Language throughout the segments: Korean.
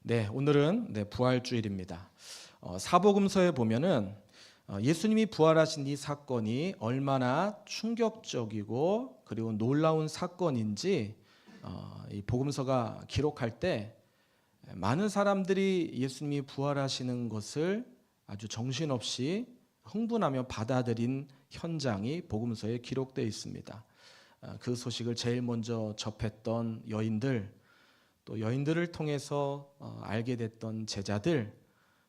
네, 오늘은 부활주일입니다. 사복음서에 보면은 예수님이 부활하신 이 사건이 얼마나 충격적이고 그리고 놀라운 사건인지 이 복음서가 기록할 때 많은 사람들이 예수님이 부활하시는 것을 아주 정신없이 흥분하며 받아들인 현장이 복음서에 기록되어 있습니다. 그 소식을 제일 먼저 접했던 여인들, 또 여인들을 통해서 알게 됐던 제자들,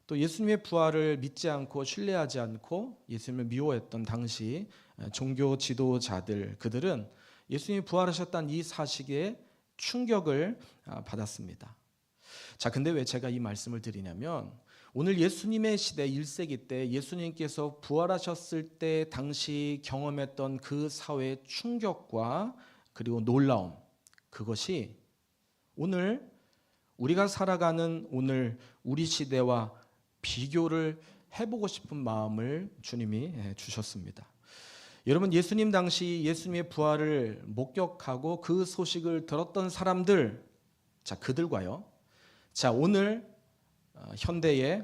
또 예수님의 부활을 믿지 않고 신뢰하지 않고 예수님을 미워했던 당시 종교 지도자들, 그들은 예수님이 부활하셨다는 이 사실에 충격을 받았습니다. 자, 근데 왜 제가 이 말씀을 드리냐면 오늘 예수님의 시대 1세기 때 예수님께서 부활하셨을 때 당시 경험했던 그 사회의 충격과 그리고 놀라움, 그것이 오늘 우리가 살아가는 오늘 우리 시대와 비교를 해보고 싶은 마음을 주님이 주셨습니다. 여러분, 예수님 당시 예수님의 부활을 목격하고 그 소식을 들었던 사람들, 자, 그들과요, 자, 오늘 현대에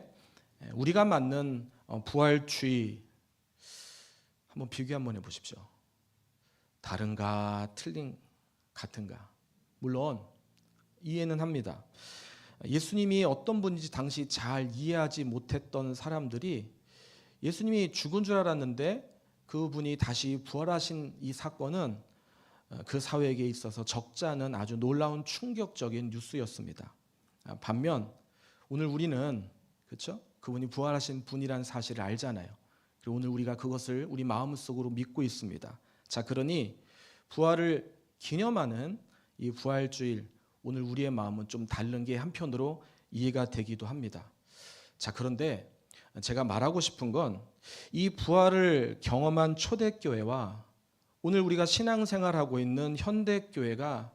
우리가 맞는 부활주의 한번 비교 한번 해보십시오. 다른가 같은가? 물론 이해는 합니다. 예수님이 어떤 분인지 당시 잘 이해하지 못했던 사람들이 예수님이 죽은 줄 알았는데 그분이 다시 부활하신 이 사건은 그 사회에 있어서 적지 않은 아주 놀라운 충격적인 뉴스였습니다. 반면 오늘 우리는, 그렇죠? 그분이 부활하신 분이라는 사실을 알잖아요. 그리고 오늘 우리가 그것을 우리 마음속으로 믿고 있습니다. 자, 그러니 부활을 기념하는 이 부활주일, 오늘 우리의 마음은 좀 다른 게 한편으로 이해가 되기도 합니다. 자, 그런데 제가 말하고 싶은 건 이 부활을 경험한 초대교회와 오늘 우리가 신앙생활하고 있는 현대교회가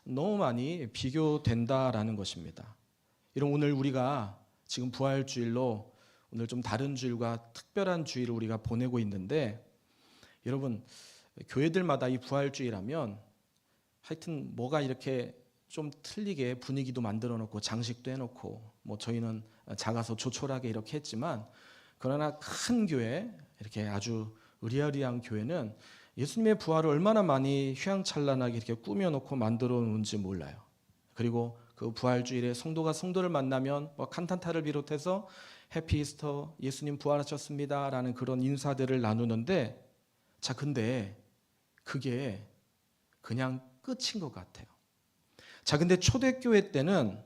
너무 많이 비교된다라는 것입니다. 오늘 우리가 지금 부활주일로 오늘 좀 다른 주일과 특별한 주일을 우리가 보내고 있는데, 여러분, 교회들마다 이 부활주일하면 하여튼 뭐가 이렇게 좀 틀리게 분위기도 만들어 놓고 장식도 해놓고, 뭐 저희는 작아서 조촐하게 이렇게 했지만, 그러나 큰 교회, 이렇게 아주 의리의리한 교회는 예수님의 부활을 얼마나 많이 휘황찬란하게 이렇게 꾸며놓고 만들어 놓은지 몰라요. 그리고 그 부활주일에 성도가 성도를 만나면 뭐 칸탄타를 비롯해서 해피 이스터, 예수님 부활하셨습니다 라는 그런 인사들을 나누는데, 자, 근데 그게 그냥 끝인 것 같아요. 자, 근데 초대교회 때는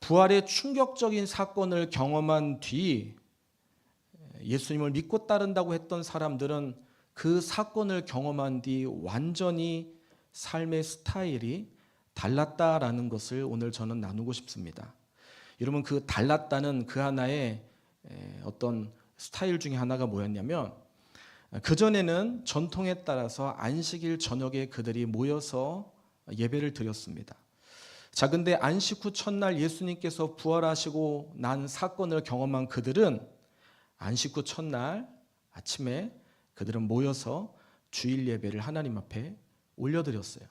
부활의 충격적인 사건을 경험한 뒤 예수님을 믿고 따른다고 했던 사람들은 그 사건을 경험한 뒤 완전히 삶의 스타일이 달랐다라는 것을 오늘 저는 나누고 싶습니다. 여러분, 그 달랐다는 그 하나의 어떤 스타일 중에 하나가 뭐였냐면, 그전에는 전통에 따라서 안식일 저녁에 그들이 모여서 예배를 드렸습니다. 자, 근데 안식 후 첫날 예수님께서 부활하시고 난 사건을 경험한 그들은 안식 후 첫날 아침에 그들은 모여서 주일 예배를 하나님 앞에 올려드렸어요.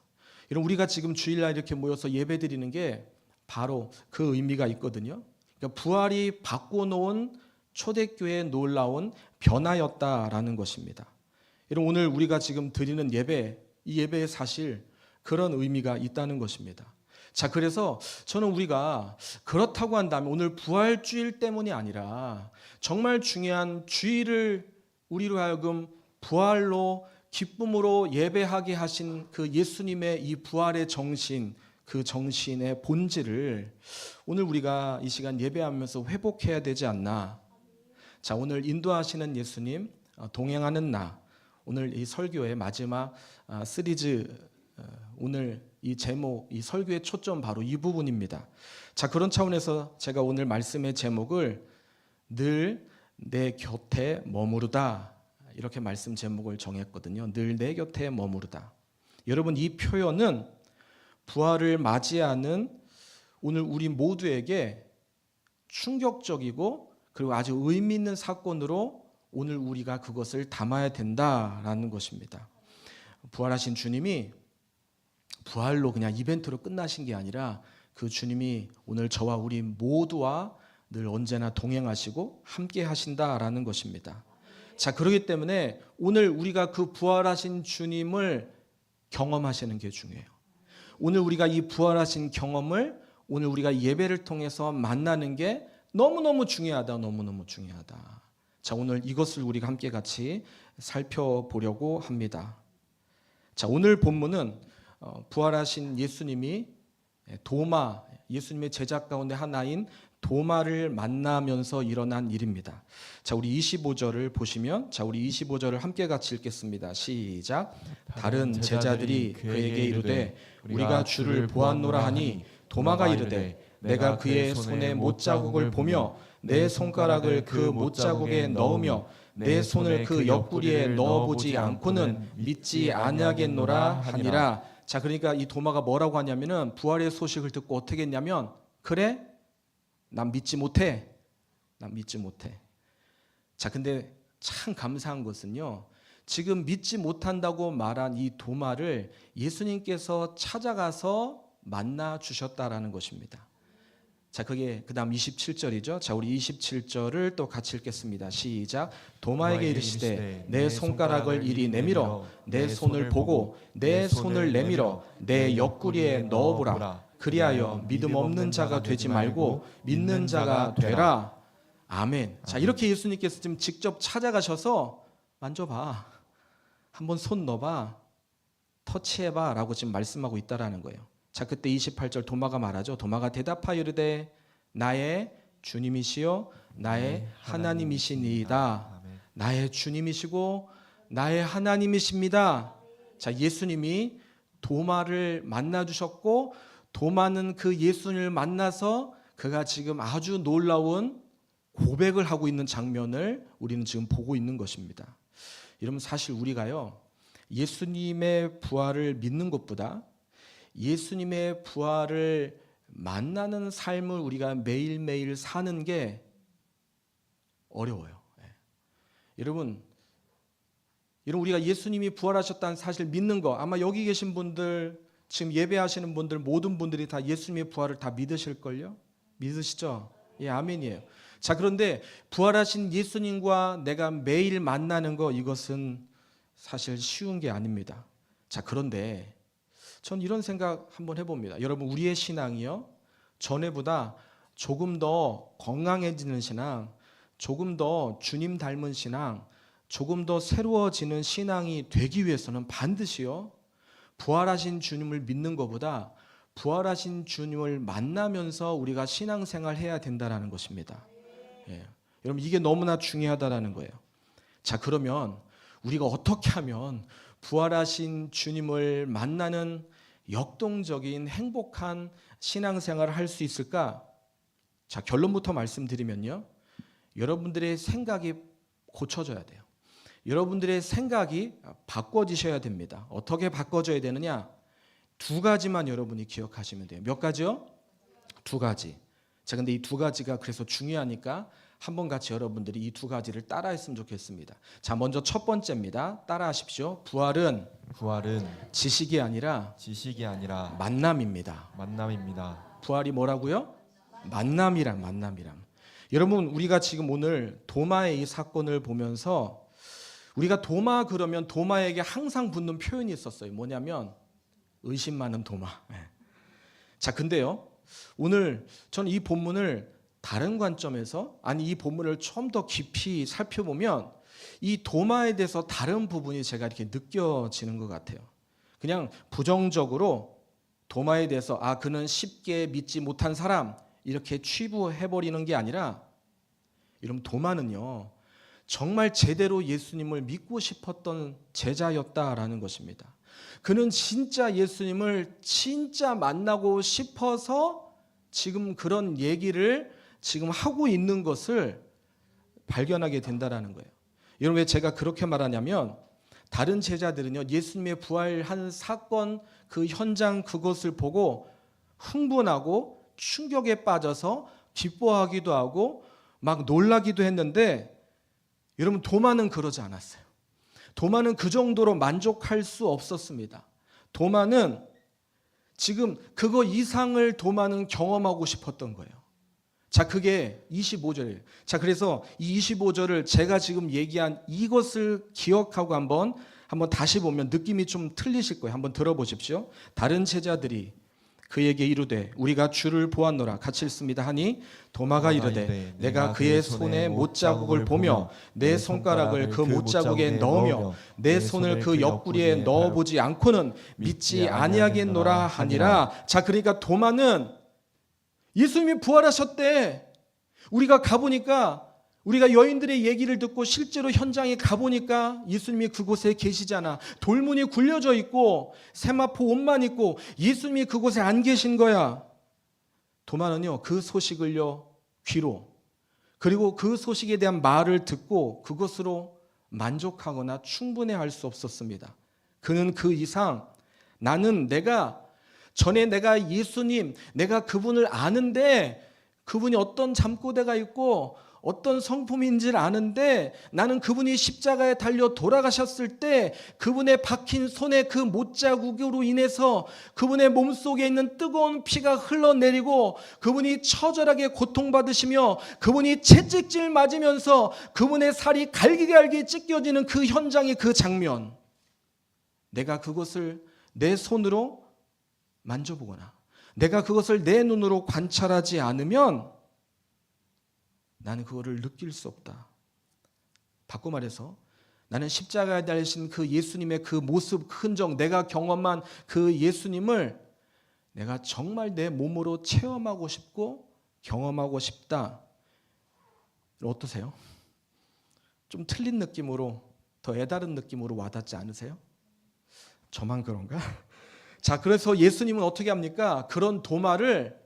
여러분, 우리가 지금 주일날 이렇게 모여서 예배 드리는 게 바로 그 의미가 있거든요. 그러니까 부활이 바꿔놓은 초대교회의 놀라운 변화였다라는 것입니다. 여러분, 오늘 우리가 지금 드리는 예배, 이 예배에 사실 그런 의미가 있다는 것입니다. 자, 그래서 저는 우리가 그렇다고 한다면 오늘 부활주일 때문이 아니라 정말 중요한 주일을 우리로 하여금 부활로 기쁨으로 예배하게 하신 그 예수님의 이 부활의 정신, 그 정신의 본질을 오늘 우리가 이 시간 예배하면서 회복해야 되지 않나. 자, 오늘 인도하시는 예수님, 동행하는 나, 오늘 이 설교의 마지막 시리즈, 오늘 이 제목, 이 설교의 초점 바로 이 부분입니다. 자, 그런 차원에서 제가 오늘 말씀의 제목을 늘 내 곁에 머무르다, 이렇게 말씀 제목을 정했거든요. 늘 내 곁에 머무르다. 여러분, 이 표현은 부활을 맞이하는 오늘 우리 모두에게 충격적이고 그리고 아주 의미 있는 사건으로 오늘 우리가 그것을 담아야 된다라는 것입니다. 부활하신 주님이 부활로 그냥 이벤트로 끝나신 게 아니라 그 주님이 오늘 저와 우리 모두와 늘 언제나 동행하시고 함께 하신다라는 것입니다. 자, 그렇기 때문에 오늘 우리가 그 부활하신 주님을 경험하시는 게 중요해요. 오늘 우리가 이 부활하신 경험을 오늘 우리가 예배를 통해서 만나는 게 너무너무 중요하다. 너무너무 중요하다. 자, 오늘 이것을 우리가 함께 같이 살펴보려고 합니다. 자, 오늘 본문은 부활하신 예수님이 도마, 예수님의 제자 가운데 하나인 도마를 만나면서 일어난 일입니다. 자, 우리 25절을 보시면, 자, 우리 25절을 함께 같이 읽겠습니다. 시작. 다른 제자들이 그에게 이르되 우리가 주를 보았노라 하니 도마가 이르되 내가 그의 손에 못자국을 보며 내 손가락을 그 못자국에 넣으며 내 손을 그 옆구리에 넣어보지 않고는 믿지 아니하겠노라 하니라. 자, 그러니까 이 도마가 뭐라고 하냐면은 부활의 소식을 듣고 어떻게 했냐면, 그래? 난 믿지 못해. 난 믿지 못해. 자, 근데 참 감사한 것은요, 지금 믿지 못한다고 말한 이 도마를 예수님께서 찾아가서 만나 주셨다라는 것입니다. 자, 그게 그다음 27절이죠. 자, 우리 27절을 또 같이 읽겠습니다. 시작. 도마에게 이르시되 내 손가락을 이리 내밀어 내 손을 보고 내 손을 내밀어 내 옆구리에 넣어보라. 그리하여 믿음 없는 자가 되지 말고 믿는 자가 되라. 아멘. 자, 이렇게 예수님께서 지금 직접 찾아가셔서 만져봐, 한번 손 넣어봐, 터치해봐 라고 지금 말씀하고 있다라는 거예요. 자, 그때 28절 도마가 말하죠. 도마가 대답하여 이르되 나의 주님이시요 나의 하나님이시니이다. 나의 주님이시고 나의 하나님이십니다. 자, 예수님이 도마를 만나 주셨고, 도마는 그 예수님을 만나서 그가 지금 아주 놀라운 고백을 하고 있는 장면을 우리는 지금 보고 있는 것입니다. 여러분, 사실 우리가요, 예수님의 부활을 믿는 것보다 예수님의 부활을 만나는 삶을 우리가 매일매일 사는 게 어려워요. 여러분, 우리가 예수님이 부활하셨다는 사실 믿는 거, 아마 여기 계신 분들, 지금 예배하시는 분들, 모든 분들이 다 예수님의 부활을 다 믿으실걸요? 믿으시죠? 예, 아멘이에요. 자, 그런데 부활하신 예수님과 내가 매일 만나는 거, 이것은 사실 쉬운 게 아닙니다. 자, 그런데 전 이런 생각 한번 해봅니다. 여러분, 우리의 신앙이요, 전에보다 조금 더 건강해지는 신앙, 조금 더 주님 닮은 신앙, 조금 더 새로워지는 신앙이 되기 위해서는 반드시요, 부활하신 주님을 믿는 것보다 부활하신 주님을 만나면서 우리가 신앙생활 해야 된다는 것입니다. 예. 여러분, 이게 너무나 중요하다는 거예요. 자, 그러면 우리가 어떻게 하면 부활하신 주님을 만나는 역동적인 행복한 신앙생활을 할 수 있을까? 자, 결론부터 말씀드리면요, 여러분들의 생각이 고쳐져야 돼요. 여러분들의 생각이 바꿔지셔야 됩니다. 어떻게 바꿔져야 되느냐? 두 가지만 여러분이 기억하시면 돼요. 몇 가지요? 두 가지. 자, 근데 이 두 가지가 그래서 중요하니까 한번 같이 여러분들이 이 두 가지를 따라했으면 좋겠습니다. 자, 먼저 첫 번째입니다. 따라하십시오. 부활은 지식이 아니라 만남입니다. 부활이 뭐라고요? 만남이람. 여러분, 우리가 지금 오늘 도마의 이 사건을 보면서 우리가 도마 그러면 도마에게 항상 붙는 표현이 있었어요. 뭐냐면 의심 많은 도마. 자, 근데요, 오늘 저는 이 본문을 다른 관점에서, 아니 이 본문을 좀 더 깊이 살펴보면 이 도마에 대해서 다른 부분이 제가 이렇게 느껴지는 것 같아요. 그냥 부정적으로 도마에 대해서 그는 쉽게 믿지 못한 사람 이렇게 취부해버리는 게 아니라, 여러분, 도마는요 정말 제대로 예수님을 믿고 싶었던 제자였다라는 것입니다. 그는 진짜 예수님을 진짜 만나고 싶어서 지금 그런 얘기를 지금 하고 있는 것을 발견하게 된다라는 거예요. 여러분, 왜 제가 그렇게 말하냐면, 다른 제자들은요 예수님의 부활한 사건 그 현장 그것을 보고 흥분하고 충격에 빠져서 기뻐하기도 하고 막 놀라기도 했는데, 여러분, 도마는 그러지 않았어요. 도마는 그 정도로 만족할 수 없었습니다. 도마는 지금 그거 이상을 도마는 경험하고 싶었던 거예요. 자, 그게 25절이에요. 자, 그래서 이 25절을 제가 지금 얘기한 이것을 기억하고 한번 다시 보면 느낌이 좀 틀리실 거예요. 한번 들어보십시오. 다른 제자들이 그에게 이르되 우리가 주를 보았노라. 같이 읽습니다. 하니 도마가 이르되 내가 그의 손에 못자국을 보며 내 손가락을 그 못자국에 넣으며 내 손을 그 옆구리에 넣어보지 않고는 믿지 아니하겠노라 하니라. 자, 그러니까 도마는 예수님이 부활하셨대. 우리가 가보니까, 우리가 여인들의 얘기를 듣고 실제로 현장에 가보니까 예수님이 그곳에 계시잖아. 돌문이 굴려져 있고 세마포 옷만 입고 예수님이 그곳에 안 계신 거야. 도마는요, 그 소식을요 귀로, 그리고 그 소식에 대한 말을 듣고 그것으로 만족하거나 충분해할 수 없었습니다. 그는 그 이상, 나는 전에 내가 예수님, 내가 그분을 아는데 그분이 어떤 잠꼬대가 있고 어떤 성품인지를 아는데 나는 그분이 십자가에 달려 돌아가셨을 때 그분의 박힌 손의 그 못자국으로 인해서 그분의 몸속에 있는 뜨거운 피가 흘러내리고 그분이 처절하게 고통받으시며 그분이 채찍질 맞으면서 그분의 살이 갈기갈기 찢겨지는 그 현장의 그 장면, 내가 그것을 내 손으로 만져보거나 내가 그것을 내 눈으로 관찰하지 않으면 나는 그거를 느낄 수 없다. 바꿔 말해서 나는 십자가에 달리신 그 예수님의 그 모습, 흔적, 내가 경험한 그 예수님을 내가 정말 내 몸으로 체험하고 싶고 경험하고 싶다. 어떠세요? 좀 틀린 느낌으로, 더 애다른 느낌으로 와닿지 않으세요? 저만 그런가? 자, 그래서 예수님은 어떻게 합니까? 그런 도마를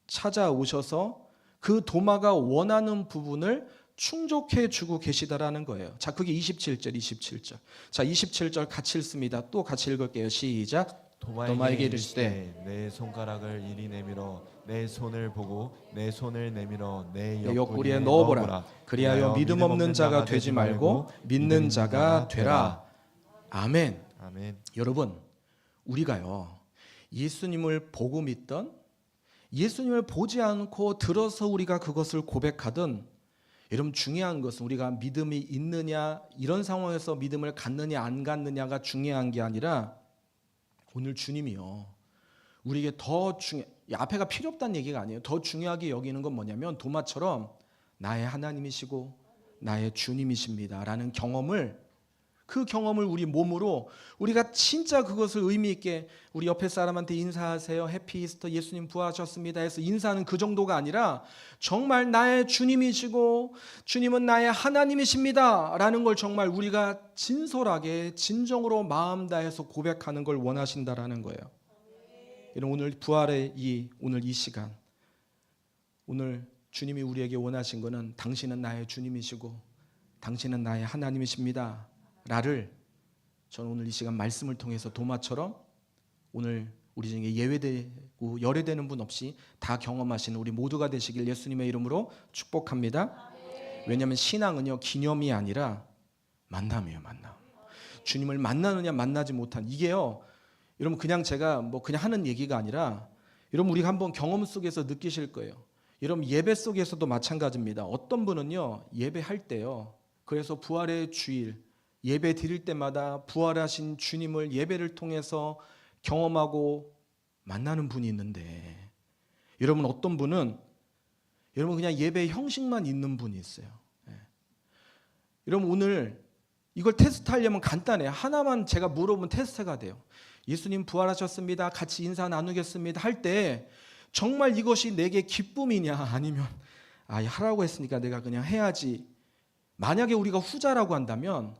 찾아오셔서 그 도마가 원하는 부분을 충족해 주고 계시다라는 거예요. 자, 그게 27절. 자, 27절 같이 읽습니다. 또 같이 읽을게요. 시작. 도마에게 이르시되 내 손가락을 이리 내밀어 내 손을 보고 내 손을 내밀어 내 옆구리에 넣어보라. 그리하여 믿음 없는 자가 되지 말고 믿는 자가 되라. 아멘. 아멘. 여러분, 우리가요 예수님을 보고 믿던, 예수님을 보지 않고 들어서 우리가 그것을 고백하든, 여러분 중요한 것은 우리가 믿음이 있느냐, 이런 상황에서 믿음을 갖느냐 안 갖느냐가 중요한 게 아니라 오늘 주님이요 우리에게 앞에가 필요 없다는 얘기가 아니에요. 더 중요하게 여기는 건 뭐냐면 도마처럼 나의 하나님이시고 나의 주님이십니다 라는 그 경험을 우리 몸으로 우리가 진짜 그것을 의미 있게 우리 옆에 사람한테 인사하세요. 해피 이스터, 예수님 부활하셨습니다 해서 인사하는 그 정도가 아니라 정말 나의 주님이시고 주님은 나의 하나님이십니다 라는 걸 정말 우리가 진솔하게 진정으로 마음 다해서 고백하는 걸 원하신다라는 거예요. 오늘 부활의 오늘 이 시간, 오늘 주님이 우리에게 원하신 거는 당신은 나의 주님이시고 당신은 나의 하나님이십니다 라를 저는 오늘 이 시간 말씀을 통해서 도마처럼 오늘 우리 중에 예외되고 열외되는 분 없이 다 경험하시는 우리 모두가 되시길 예수님의 이름으로 축복합니다. 왜냐하면 신앙은요 기념이 아니라 만남이에요. 만남. 주님을 만나느냐 만나지 못한, 이게요 여러분 그냥 제가 그냥 하는 얘기가 아니라 여러분 우리가 한번 경험 속에서 느끼실 거예요. 여러분 예배 속에서도 마찬가지입니다. 어떤 분은요 예배할 때요, 그래서 부활의 주일 예배 드릴 때마다 부활하신 주님을 예배를 통해서 경험하고 만나는 분이 있는데, 여러분 어떤 분은 여러분 그냥 예배 형식만 있는 분이 있어요. 여러분 오늘 이걸 테스트하려면 간단해요. 하나만 제가 물어보면 테스트가 돼요. 예수님 부활하셨습니다, 같이 인사 나누겠습니다 할 때 정말 이것이 내게 기쁨이냐, 아니면 하라고 했으니까 내가 그냥 해야지. 만약에 우리가 후자라고 한다면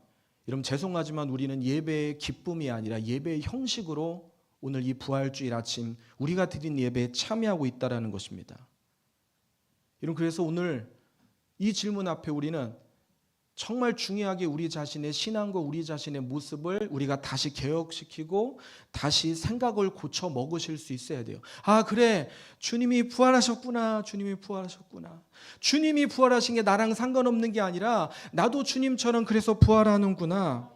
여러분 죄송하지만 우리는 예배의 기쁨이 아니라 예배의 형식으로 오늘 이 부활주일 아침 우리가 드린 예배에 참여하고 있다는 것입니다. 여러분 그래서 오늘 이 질문 앞에 우리는 정말 중요하게 우리 자신의 신앙과 우리 자신의 모습을 우리가 다시 개혁시키고 다시 생각을 고쳐 먹으실 수 있어야 돼요. 그래, 주님이 부활하셨구나. 주님이 부활하셨구나. 주님이 부활하신 게 나랑 상관없는 게 아니라 나도 주님처럼 그래서 부활하는구나.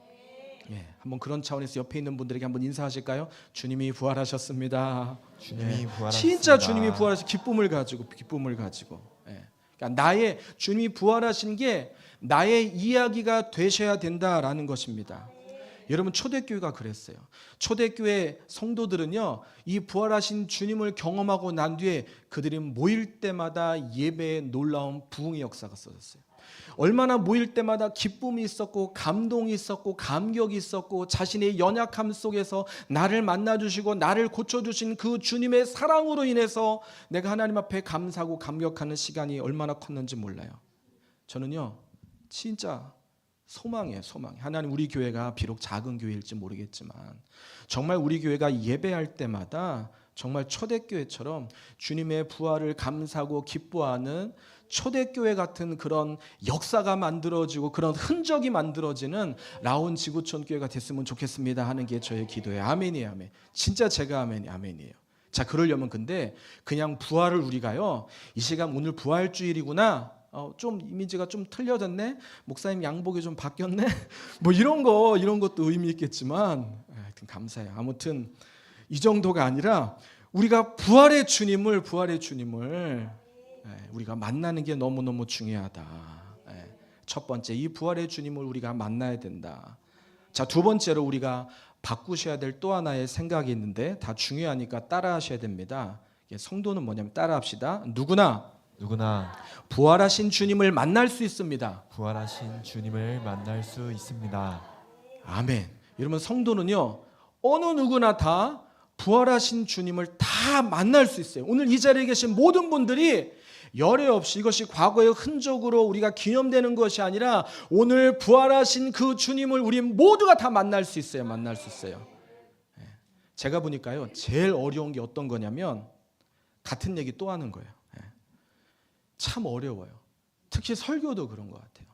한번 그런 차원에서 옆에 있는 분들에게 한번 인사하실까요? 주님이 부활하셨습니다. 주님이 부활하셨습니다. 진짜 주님이 부활하신 기쁨을 가지고 그러니까 나의 주님이 부활하신 게 나의 이야기가 되셔야 된다라는 것입니다. 여러분 초대교회가 그랬어요. 초대교회 성도들은요, 이 부활하신 주님을 경험하고 난 뒤에 그들이 모일 때마다 예배에 놀라운 부흥의 역사가 있었어요. 얼마나 모일 때마다 기쁨이 있었고 감동이 있었고 감격이 있었고 자신의 연약함 속에서 나를 만나주시고 나를 고쳐주신 그 주님의 사랑으로 인해서 내가 하나님 앞에 감사하고 감격하는 시간이 얼마나 컸는지 몰라요. 저는요 진짜 소망이에요. 하나님 우리 교회가 비록 작은 교회일지 모르겠지만 정말 우리 교회가 예배할 때마다 정말 초대교회처럼 주님의 부활을 감사하고 기뻐하는 초대교회 같은 그런 역사가 만들어지고 그런 흔적이 만들어지는 라온 지구촌 교회가 됐으면 좋겠습니다 하는 게 저의 기도예요. 아멘이에요. 아멘. 진짜 제가 아멘이에요. 자, 그러려면 근데 그냥 부활을 우리가요, 이 시간 오늘 부활주일이구나, 좀 이미지가 좀 틀려졌네, 목사님 양복이 좀 바뀌었네 뭐 이런 것도 의미 있겠지만 하여튼 감사해요. 아무튼 이 정도가 아니라 우리가 부활의 주님을 우리가 만나는 게 너무너무 중요하다. 첫 번째, 이 부활의 주님을 우리가 만나야 된다. 자, 두 번째로 우리가 바꾸셔야 될 또 하나의 생각이 있는데 다 중요하니까 따라하셔야 됩니다. 성도는 뭐냐면 따라합시다. 누구나 부활하신 주님을 만날 수 있습니다. 부활하신 주님을 만날 수 있습니다. 아멘. 여러분 성도는요, 어느 누구나 다 부활하신 주님을 다 만날 수 있어요. 오늘 이 자리에 계신 모든 분들이 열애 없이, 이것이 과거의 흔적으로 우리가 기념되는 것이 아니라 오늘 부활하신 그 주님을 우리 모두가 다 만날 수 있어요. 제가 보니까요, 제일 어려운 게 어떤 거냐면 같은 얘기 또 하는 거예요. 참 어려워요. 특히 설교도 그런 것 같아요.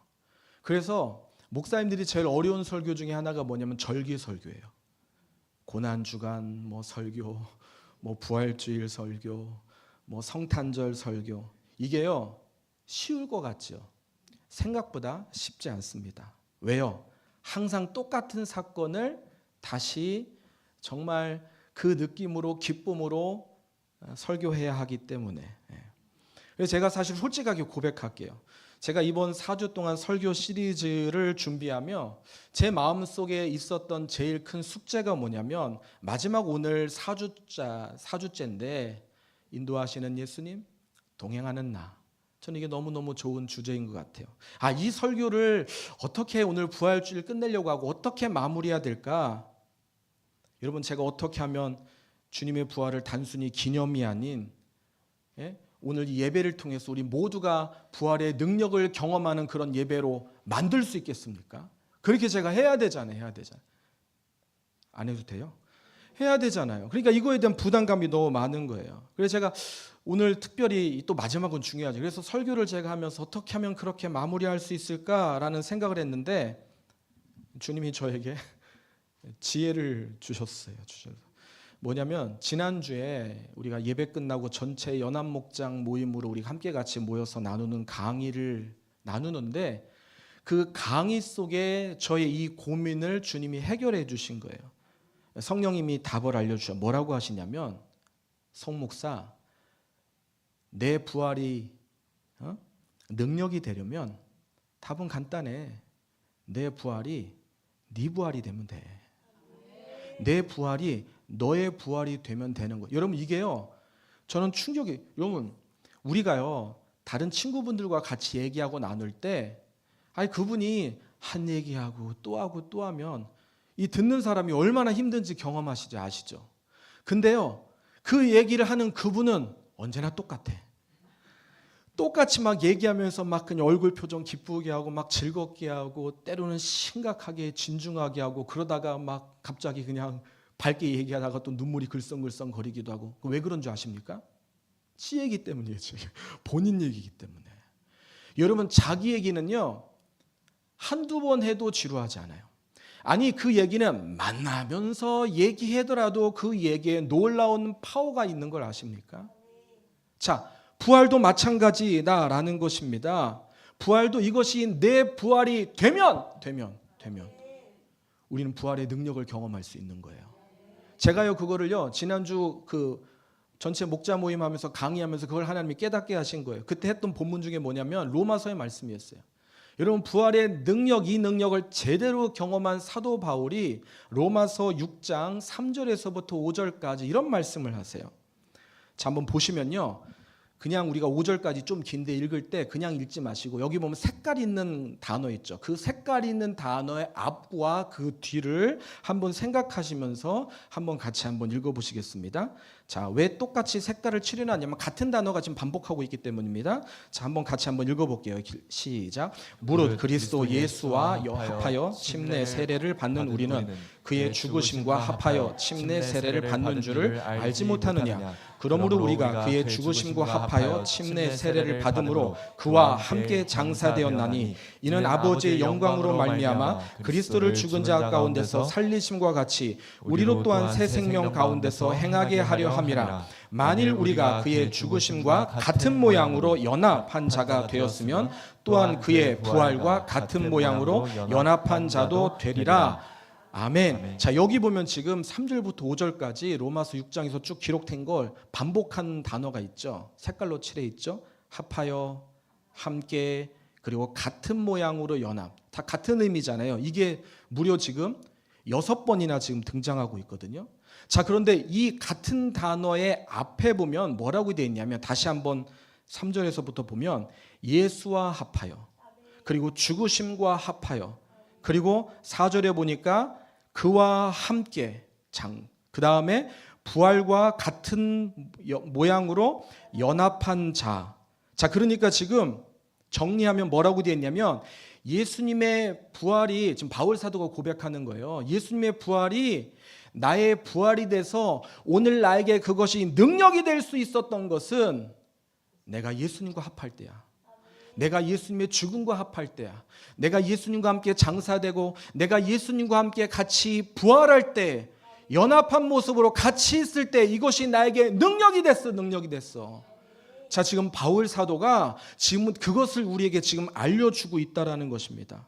그래서 목사님들이 제일 어려운 설교 중에 하나가 뭐냐면 절기 설교예요. 고난주간 설교, 부활주일 설교, 성탄절 설교, 이게요 쉬울 것 같죠? 생각보다 쉽지 않습니다. 왜요? 항상 똑같은 사건을 다시 정말 그 느낌으로 기쁨으로 설교해야 하기 때문에. 그래서 제가 사실 솔직하게 고백할게요. 제가 이번 4주 동안 설교 시리즈를 준비하며 제 마음속에 있었던 제일 큰 숙제가 뭐냐면, 마지막 오늘 4주째인데 인도하시는 예수님, 동행하는 나. 저는 이게 너무너무 좋은 주제인 것 같아요. 이 설교를 어떻게 오늘 부활주일 끝내려고 하고 어떻게 마무리해야 될까? 여러분, 제가 어떻게 하면 주님의 부활을 단순히 기념이 아닌 오늘 이 예배를 통해서 우리 모두가 부활의 능력을 경험하는 그런 예배로 만들 수 있겠습니까? 그렇게 제가 해야 되잖아요. 안 해도 돼요? 해야 되잖아요. 그러니까 이거에 대한 부담감이 너무 많은 거예요. 그래서 제가 오늘 특별히 또 마지막은 중요하죠. 그래서 설교를 제가 하면서 어떻게 하면 그렇게 마무리할 수 있을까라는 생각을 했는데 주님이 저에게 지혜를 주셨어요. 뭐냐면 지난주에 우리가 예배 끝나고 전체 연합목장 모임으로 우리 함께 같이 모여서 나누는 강의를 나누는데 그 강의 속에 저의 이 고민을 주님이 해결해 주신 거예요. 성령님이 답을 알려주셔. 뭐라고 하시냐면, 송 목사, 내 부활이 능력이 되려면 답은 간단해. 내 부활이 네 부활이 되면 돼. 내 부활이 너의 부활이 되면 되는 거예요. 여러분, 이게요, 저는 충격이, 여러분, 우리가요 다른 친구분들과 같이 얘기하고 나눌 때 그분이 한 얘기하고 또 하고 또 하면 이 듣는 사람이 얼마나 힘든지 경험하시죠? 아시죠? 근데요, 그 얘기를 하는 그분은 언제나 똑같아. 똑같이 막 얘기하면서 막 그냥 얼굴 표정 기쁘게 하고 막 즐겁게 하고 때로는 심각하게 진중하게 하고, 그러다가 막 갑자기 그냥 밝게 얘기하다가 또 눈물이 글썽글썽 거리기도 하고. 왜 그런 줄 아십니까? 지 얘기 때문이에요. 본인 얘기이기 때문에. 여러분, 자기 얘기는요 한두 번 해도 지루하지 않아요. 그 얘기는 만나면서 얘기하더라도 그 얘기에 놀라운 파워가 있는 걸 아십니까? 자, 부활도 마찬가지다라는 것입니다. 부활도 이것이 내 부활이 되면 우리는 부활의 능력을 경험할 수 있는 거예요. 제가요 그거를요 지난주 그 전체 목자 모임 하면서 강의하면서 그걸 하나님이 깨닫게 하신 거예요. 그때 했던 본문 중에 뭐냐면 로마서의 말씀이었어요. 여러분 부활의 능력, 이 능력을 제대로 경험한 사도 바울이 로마서 6장 3절에서부터 5절까지 이런 말씀을 하세요. 자, 한번 보시면요. 그냥 우리가 5절까지 좀 긴데 읽을 때 그냥 읽지 마시고 여기 보면 색깔 있는 단어 있죠. 그 색깔 있는 단어의 앞과 그 뒤를 한번 생각하시면서 한번 같이 한번 읽어보시겠습니다. 자, 왜 똑같이 색깔을 칠해놨냐면 같은 단어가 지금 반복하고 있기 때문입니다. 자, 한번 같이 한번 읽어볼게요. 시작. 무릇 그리스도 예수와 합하여 침례 세례를 받는 우리는 그의 죽으심과 합하여 침례 세례를 받는 줄을 알지 못하느냐. 그러므로 우리가 그의 죽으심과 합하여 침례 세례를 받음으로 그와 함께 장사되었나니 이는 아버지의 영광으로 말미암아 그리스도를 죽은 자 가운데서 살리심과 같이 우리로 또한 새 생명 가운데서 행하게 하려 함이라. 만일 우리가 그의 죽으심과 같은 모양으로 연합한 자가 되었으면 또한 그의 부활과 같은 모양으로 연합한 자도 되리라. 아멘. 자, 여기 보면 지금 3절부터 5절까지 로마서 6장에서 쭉 기록된 걸 반복한 단어가 있죠. 색깔로 칠해 있죠. 합하여, 함께, 그리고 같은 모양으로 연합. 다 같은 의미잖아요. 이게 무려 지금 6번이나 지금 등장하고 있거든요. 자, 그런데 이 같은 단어의 앞에 보면 뭐라고 되어 있냐면 다시 한번 3절에서부터 보면 예수와 합하여, 그리고 죽으심과 합하여, 그리고 4절에 보니까 그와 함께 그 다음에 부활과 같은 모양으로 연합한 자. 자, 그러니까 지금 정리하면 뭐라고 되어 있냐면 예수님의 부활이 지금 바울 사도가 고백하는 거예요. 예수님의 부활이 나의 부활이 돼서 오늘 나에게 그것이 능력이 될 수 있었던 것은 내가 예수님과 합할 때야. 내가 예수님의 죽음과 합할 때야. 내가 예수님과 함께 장사되고 내가 예수님과 함께 같이 부활할 때 연합한 모습으로 같이 있을 때 이것이 나에게 능력이 됐어. 자, 지금 바울 사도가 지금 그것을 우리에게 지금 알려주고 있다라는 것입니다.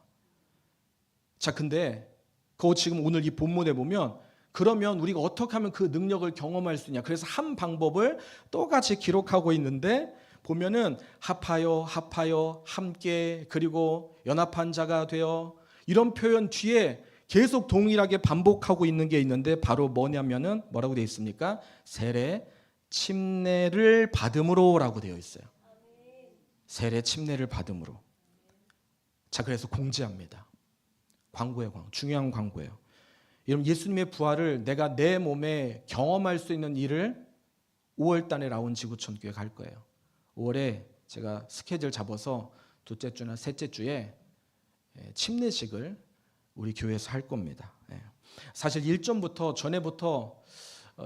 자, 근데 그거 지금 오늘 이 본문에 보면 그러면 우리가 어떻게 하면 그 능력을 경험할 수 있냐. 그래서 한 방법을 똑같이 기록하고 있는데 보면은 합하여, 함께, 그리고 연합한 자가 되어 이런 표현 뒤에 계속 동일하게 반복하고 있는 게 있는데 바로 뭐냐면은 뭐라고 되어 있습니까? 세례, 침례를 받음으로라고 되어 있어요. 세례, 침례를 받음으로. 자, 그래서 공지합니다. 광고예요, 중요한 광고예요. 여러분, 예수님의 부활을 내가 내 몸에 경험할 수 있는 일을 5월달에 라온 지구촌교회 갈 거예요. 5월에 제가 스케줄 잡아서 둘째 주나 셋째 주에 침례식을 우리 교회에서 할 겁니다. 사실 일전부터 전에부터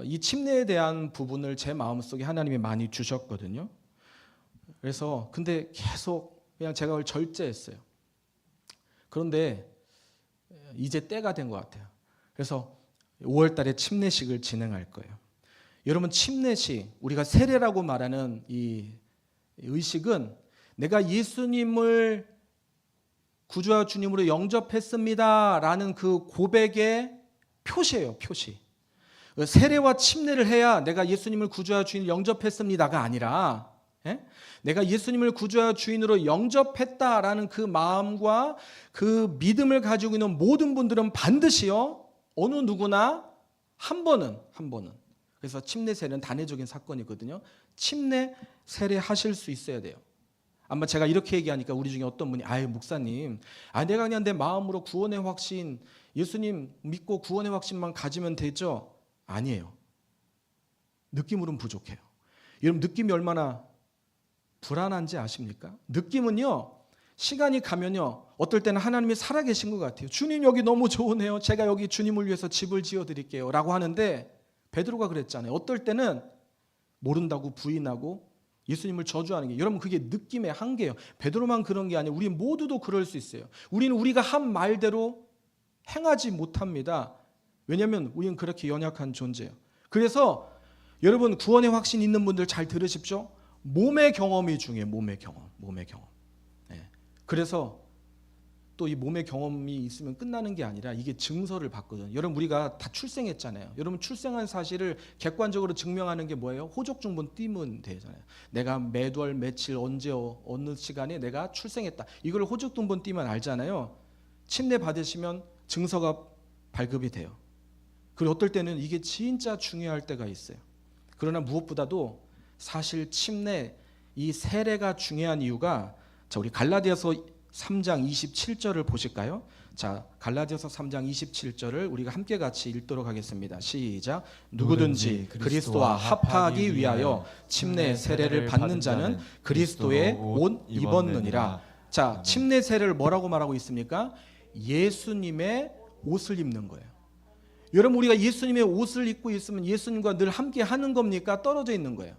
이 침례에 대한 부분을 제 마음속에 하나님이 많이 주셨거든요. 그래서 근데 계속 그냥 제가 그걸 절제했어요. 그런데 이제 때가 된 것 같아요. 그래서 5월 달에 침례식을 진행할 거예요. 여러분, 침례식, 우리가 세례라고 말하는 이 의식은 내가 예수님을 구주와 주님으로 영접했습니다라는 그 고백의 표시예요, 표시. 세례와 침례를 해야 내가 예수님을 구주와 주인으로 영접했습니다가 아니라 내가 예수님을 구주와 주인으로 영접했다라는 그 마음과 그 믿음을 가지고 있는 모든 분들은 반드시요 어느 누구나 한 번은 그래서 침례 세례는 단회적인 사건이거든요. 침례 세례 하실 수 있어야 돼요. 아마 제가 이렇게 얘기하니까 우리 중에 어떤 분이 아유 목사님, 내가 그냥 내 마음으로 구원의 확신, 예수님 믿고 구원의 확신만 가지면 되죠? 아니에요. 느낌으로는 부족해요. 여러분, 느낌이 얼마나 불안한지 아십니까? 느낌은요, 시간이 가면요, 어떨 때는 하나님이 살아계신 것 같아요. 주님 여기 너무 좋으네요. 제가 여기 주님을 위해서 집을 지어드릴게요 라고 하는데 베드로가 그랬잖아요. 어떨 때는 모른다고 부인하고 예수님을 저주하는 게, 여러분 그게 느낌의 한계예요. 베드로만 그런 게 아니에요. 우리 모두도 그럴 수 있어요. 우리는 우리가 한 말대로 행하지 못합니다. 왜냐하면 우리는 그렇게 연약한 존재예요. 그래서 여러분, 구원의 확신 있는 분들 잘 들으십시오. 몸의 경험이 중요해요. 몸의 경험. 그래서 또 이 몸의 경험이 있으면 끝나는 게 아니라 이게 증서를 받거든요. 여러분 우리가 다 출생했잖아요. 여러분 출생한 사실을 객관적으로 증명하는 게 뭐예요? 호적중본 띄면 되잖아요. 내가 매월 며칠 언제 어느 시간에 내가 출생했다. 이걸 호적중본 띄면 알잖아요. 침례 받으시면 증서가 발급이 돼요. 그리고 어떨 때는 이게 진짜 중요할 때가 있어요. 그러나 무엇보다도 사실 침례 이 세례가 중요한 이유가 자 우리 갈라디아서 3장 27절을 보실까요? 자 갈라디아서 3장 27절을 우리가 함께 같이 읽도록 하겠습니다. 시작. 누구든지 그리스도와 합하기 위하여 침례 세례를 받는 자는 그리스도의 옷 입었느니라. 자 침례 세례를 뭐라고 말하고 있습니까? 예수님의 옷을 입는 거예요. 여러분 우리가 예수님의 옷을 입고 있으면 예수님과 늘 함께 하는 겁니까? 떨어져 있는 거예요.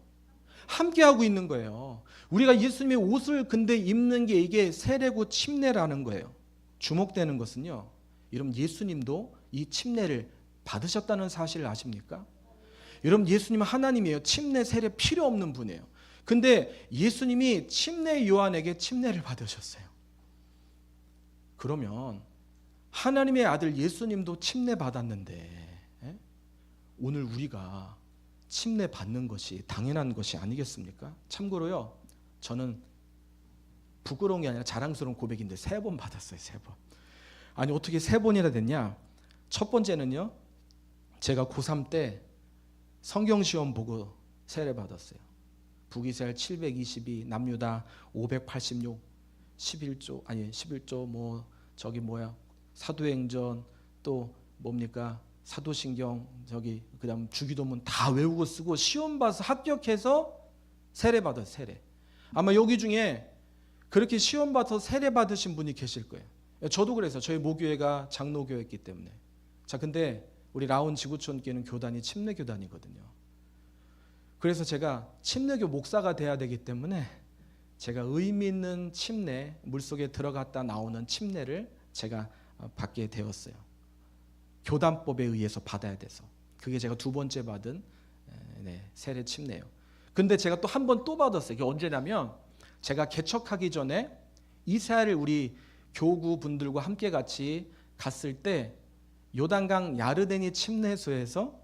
함께 하고 있는 거예요. 우리가 예수님의 옷을 근데 입는 게 이게 세례고 침례라는 거예요. 주목되는 것은요. 여러분 예수님도 이 침례를 받으셨다는 사실을 아십니까? 여러분 예수님은 하나님이에요. 침례 세례 필요 없는 분이에요. 근데 예수님이 침례 요한에게 침례를 받으셨어요. 그러면 하나님의 아들 예수님도 침례 받았는데 오늘 우리가 침례 받는 것이 당연한 것이 아니겠습니까? 참고로요. 저는 부끄러운 게 아니라 자랑스러운 고백인데 3번 받았어요. 3번. 아니 어떻게 3번이나 됐냐? 첫 번째는요. 제가 고3 때 성경시험 보고 세례 받았어요. 북이스라엘 722, 남유다 586, 11조 뭐 저기 뭐야 사도행전 또 뭡니까 사도신경 저기 그다음 주기도문 다 외우고 쓰고 시험 봐서 합격해서 세례 받았어요. 세례. 아마 여기 중에 그렇게 시험 봐서 세례 받으신 분이 계실 거예요. 저도 그래서 저희 모교회가 장로교회였기 때문에. 자 근데 우리 라온 지구촌교회는 교단이 침례 교단이거든요. 그래서 제가 침례교 목사가 돼야 되기 때문에 제가 의미 있는 침례 물속에 들어갔다 나오는 침례를 제가 받게 되었어요. 교단법에 의해서 받아야 돼서. 그게 제가 2번째 받은 세례 침례예요. 근데 제가 또 한 번 또 받았어요. 이게 언제냐면 제가 개척하기 전에 이스라엘 우리 교구 분들과 함께 같이 갔을 때 요단강 야르데니 침례소에서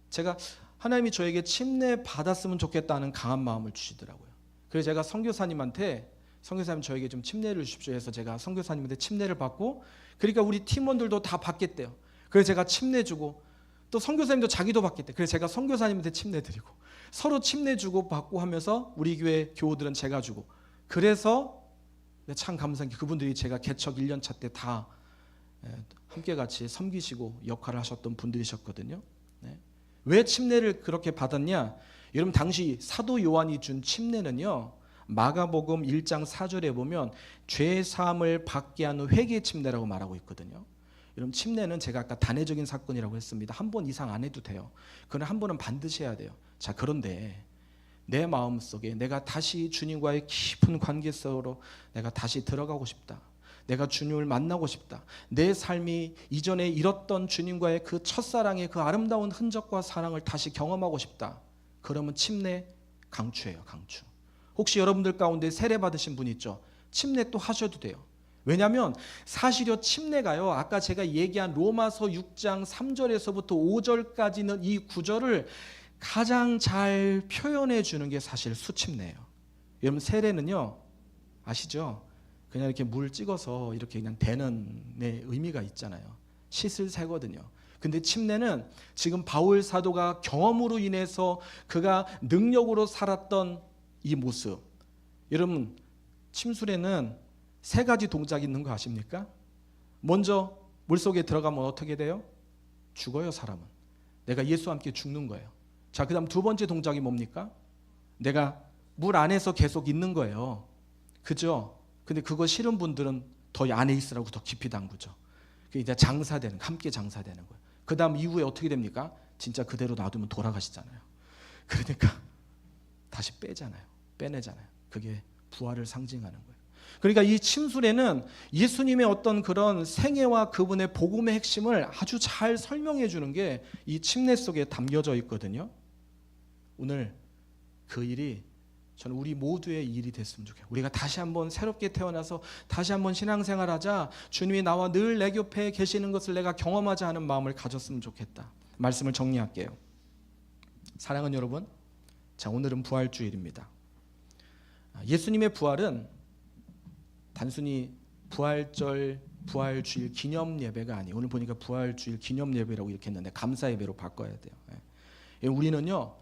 제가 하나님이 저에게 침례 받았으면 좋겠다는 강한 마음을 주시더라고요. 그래서 제가 선교사님한테 선교사님 저에게 좀 침례를 주십시오 해서 제가 선교사님한테 침례를 받고 그러니까 우리 팀원들도 다 받겠대요. 그래서 제가 침례 주고 또 선교사님도 자기도 받겠대. 그래서 제가 선교사님한테 침례 드리고 서로 침례 주고 받고 하면서 우리 교회 교우들은 제가 주고 그래서 참 감사한 게 그분들이 제가 개척 1년차 때 다 함께 같이 섬기시고 역할을 하셨던 분들이셨거든요. 왜 침례를 그렇게 받았냐? 여러분 당시 사도 요한이 준 침례는요. 마가복음 1장 4절에 보면 죄 사함을 받게 하는 회개 침례라고 말하고 있거든요. 여러분 침례는 제가 아까 단회적인 사건이라고 했습니다. 한 번 이상 안 해도 돼요. 그러나 한 번은 반드시 해야 돼요. 자 그런데 내 마음속에 내가 다시 주님과의 깊은 관계 속으로 내가 다시 들어가고 싶다. 내가 주님을 만나고 싶다. 내 삶이 이전에 잃었던 주님과의 그 첫사랑의 그 아름다운 흔적과 사랑을 다시 경험하고 싶다. 그러면 침례 강추예요. 강추. 혹시 여러분들 가운데 세례 받으신 분 있죠? 침례 또 하셔도 돼요. 왜냐하면 사실요 침례가요 아까 제가 얘기한 로마서 6장 3절에서부터 5절까지는 이 구절을 가장 잘 표현해 주는 게 사실 수침례예요. 여러분 세례는요 아시죠? 그냥 이렇게 물 찍어서 이렇게 그냥 대는 의미가 있잖아요. 씻을 새거든요. 근데 침례는 지금 바울 사도가 경험으로 인해서 그가 능력으로 살았던 이 모습. 여러분 침술에는 3가지 동작이 있는 거 아십니까? 먼저 물속에 들어가면 어떻게 돼요? 죽어요 사람은. 내가 예수와 함께 죽는 거예요. 자 그 다음 2번째 동작이 뭡니까? 내가 물 안에서 계속 있는 거예요. 그죠? 근데 그거 싫은 분들은 더 안에 있으라고 더 깊이 담그죠. 이제 장사되는 함께 장사되는 거예요. 그 다음 이후에 어떻게 됩니까? 진짜 그대로 놔두면 돌아가시잖아요. 그러니까 다시 빼잖아요. 빼내잖아요. 그게 부활을 상징하는 거예요. 그러니까 이 침술에는 예수님의 어떤 그런 생애와 그분의 복음의 핵심을 아주 잘 설명해 주는 게 이 침례 속에 담겨져 있거든요. 오늘 그 일이 저는 우리 모두의 일이 됐으면 좋겠어요. 우리가 다시 한번 새롭게 태어나서 다시 한번 신앙생활하자, 주님이 나와 늘 내 곁에 계시는 것을 내가 경험하자 하는 마음을 가졌으면 좋겠다. 말씀을 정리할게요. 사랑하는 여러분, 자, 오늘은 부활주일입니다. 예수님의 부활은 단순히 부활절, 부활주일 기념 예배가 아니에요. 오늘 보니까 부활주일 기념 예배라고 이렇게 했는데 감사 예배로 바꿔야 돼요. 우리는요,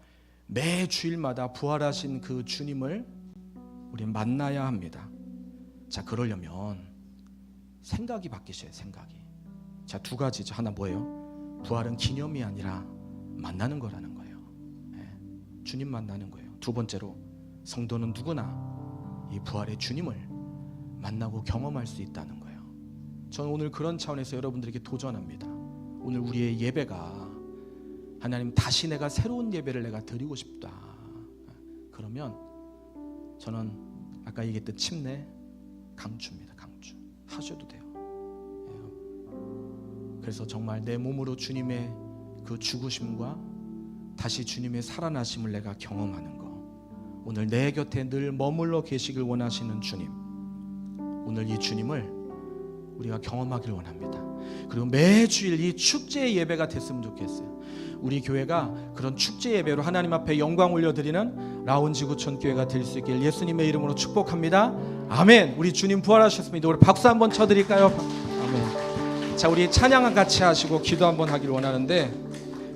매 주일마다 부활하신 그 주님을 우리는 만나야 합니다. 자, 그러려면 생각이 바뀌셔야 해요. 생각이. 자, 두 가지죠. 하나 뭐예요? 부활은 기념이 아니라 만나는 거라는 거예요. 주님 만나는 거예요. 두 번째로 성도는 누구나 이 부활의 주님을 만나고 경험할 수 있다는 거예요. 저는 오늘 그런 차원에서 여러분들에게 도전합니다. 오늘 우리의 예배가 하나님 다시 내가 새로운 예배를 내가 드리고 싶다. 그러면 저는 아까 얘기했던 침례 강추입니다. 강추 하셔도 돼요. 그래서 정말 내 몸으로 주님의 그 죽으심과 다시 주님의 살아나심을 내가 경험하는 거, 오늘 내 곁에 늘 머물러 계시길 원하시는 주님, 오늘 이 주님을 우리가 경험하길 원합니다. 그리고 매주일 이 축제의 예배가 됐으면 좋겠어요. 우리 교회가 그런 축제 예배로 하나님 앞에 영광 올려드리는 라운지구촌교회가 될 수 있길 예수님의 이름으로 축복합니다. 아멘. 우리 주님 부활하셨습니다. 우리 박수 한번 쳐드릴까요? 아멘. 자, 우리 찬양 같이 하시고 기도 한번 하길 원하는데,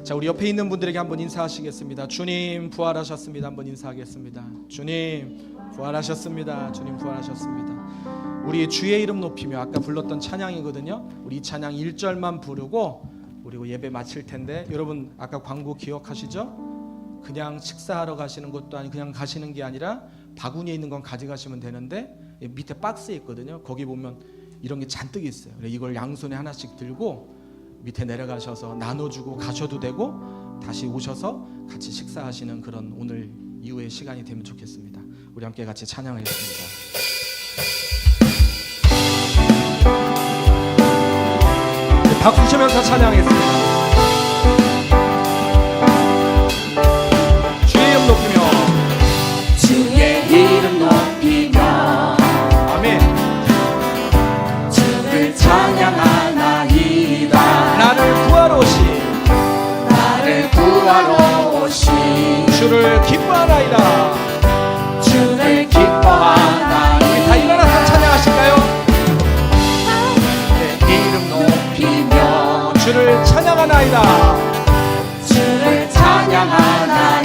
자, 우리 옆에 있는 분들에게 한번 인사하시겠습니다. 주님 부활하셨습니다. 한번 인사하겠습니다. 주님 부활하셨습니다. 주님 부활하셨습니다. 우리 주의 이름 높이며 아까 불렀던 찬양이거든요. 우리 이 찬양 1절만 부르고 그리고 예배 마칠 텐데, 여러분 아까 광고 기억하시죠? 그냥 식사하러 가시는 것도 아니고 그냥 가시는 게 아니라 바구니에 있는 건 가져가시면 되는데, 밑에 박스에 있거든요. 거기 보면 이런 게 잔뜩 있어요. 이걸 양손에 하나씩 들고 밑에 내려가셔서 나눠주고 가셔도 되고, 다시 오셔서 같이 식사하시는 그런 오늘 이후의 시간이 되면 좋겠습니다. 우리 함께 같이 찬양하겠습니다. 박수 치면서 찬양하겠습니다. 주의 이름 높이며, 주의 이름 높이며, 아멘. 주를 찬양하나이다. 나를 구하러 오신 주를 기뻐하나이다. 주를 기뻐하나이다. 우리 다 일어나서 찬양하실까요? 내 이름 높이며 주를 찬양하나이다. 주를 찬양하나이다.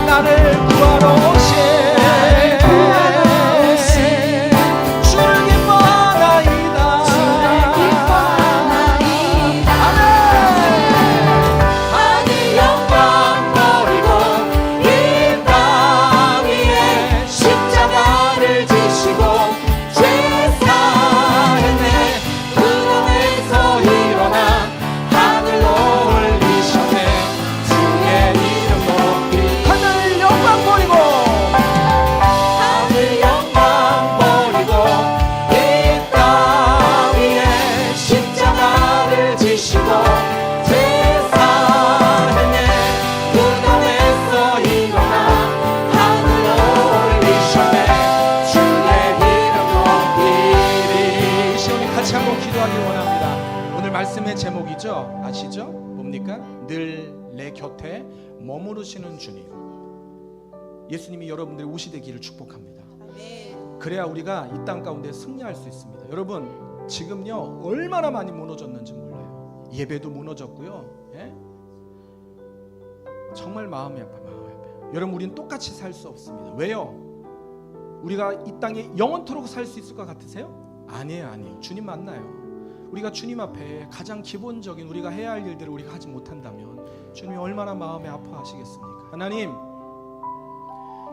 나를 구하러 오신 주를 기뻐하나이다. 하늘 영광 버리고 이 땅 위에 십자가를 지시고 죄 사했네. 무덤에서 일어나 하늘로 올리셨네. 주의 이름 높이 하늘 영광 버리고 하늘 영광 버리고 이 땅 위에 십자가를 지시고 죄 사했네. 무덤에서 일어나 하늘로 올리셨네. 주의 이름 높이리. 이 시간에 같이 한번 기도하길 원합니다. 오늘 말씀의 제목이죠. 아시죠? 뭡니까? 늘 내 곁에 머무르시는 주님. 예수님이 여러분들이 오시되기를 축복합니다. 그래야 우리가 이 땅 가운데 승리할 수 있습니다. 여러분, 지금요 얼마나 많이 무너졌는지 몰라요. 예배도 무너졌고요. 정말 마음이 아파요. 마음이 아파요. 여러분, 우리는 똑같이 살 수 없습니다. 왜요? 우리가 이 땅에 영원토록 살 수 있을 것 같으세요? 아니에요. 주님 만나요. 우리가 주님 앞에 가장 기본적인 우리가 해야 할 일들을 우리가 하지 못한다면 주님이 얼마나 마음이 아파하시겠습니까? 하나님,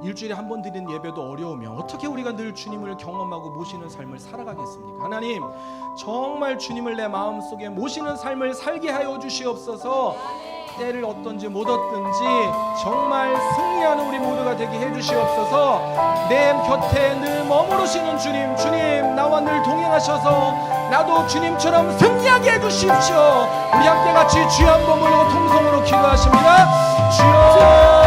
일주일에 한 번 드리는 예배도 어려우면 어떻게 우리가 늘 주님을 경험하고 모시는 삶을 살아가겠습니까? 하나님, 정말 주님을 내 마음속에 모시는 삶을 살게 하여 주시옵소서. 때를 얻든지 못 얻든지 정말 승리하는 우리 모두가 되게 해주시옵소서. 내 곁에 늘 머무르시는 주님, 나와 늘 동행하셔서 나도 주님처럼 승리하게 해주십시오. 우리 함께 같이 주여 한번 부르고 통성으로 기도하십니다. 주여.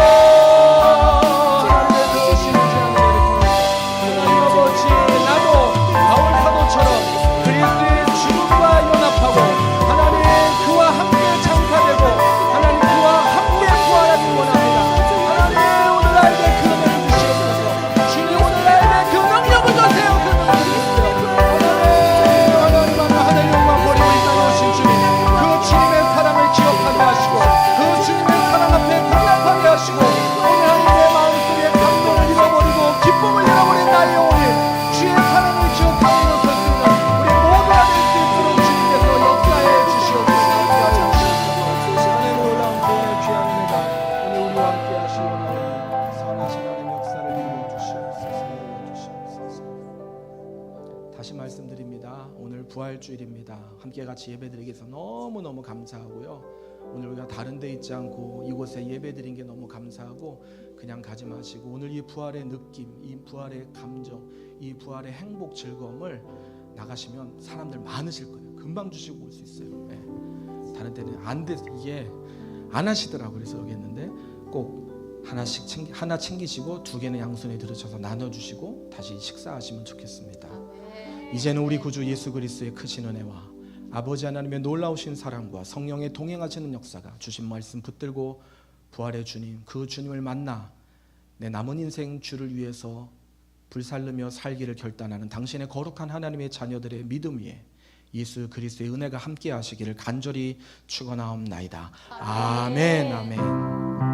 다시 말씀드립니다. 오늘 부활주일입니다. 함께 같이 예배드리기 위해서 너무너무 감사하고요. 오늘 우리가 다른 데 있지 않고 이곳에 예배드린 게 너무 감사하고 그냥 가지 마시고 오늘 이 부활의 느낌, 이 부활의 감정, 이 부활의 행복, 즐거움을 나가시면 사람들 많으실 거예요. 금방 주시고 올 수 있어요. 예. 다른 데는 안 돼, 이게 안 하시더라고요. 그래서 여기 했는데 꼭 하나 챙기시고 2개는 양손에 들으셔서 나눠주시고 다시 식사하시면 좋겠습니다. 이제는 우리 구주 예수 그리스도의 크신 은혜와 아버지 하나님의 놀라우신 사랑과 성령의 동행하시는 역사가 주신 말씀 붙들고 부활의 주님, 그 주님을 만나 내 남은 인생 주를 위해서 불살르며 살기를 결단하는 당신의 거룩한 하나님의 자녀들의 믿음 위에 예수 그리스도의 은혜가 함께 하시기를 간절히 축원하옵나이다. 아멘, 아멘.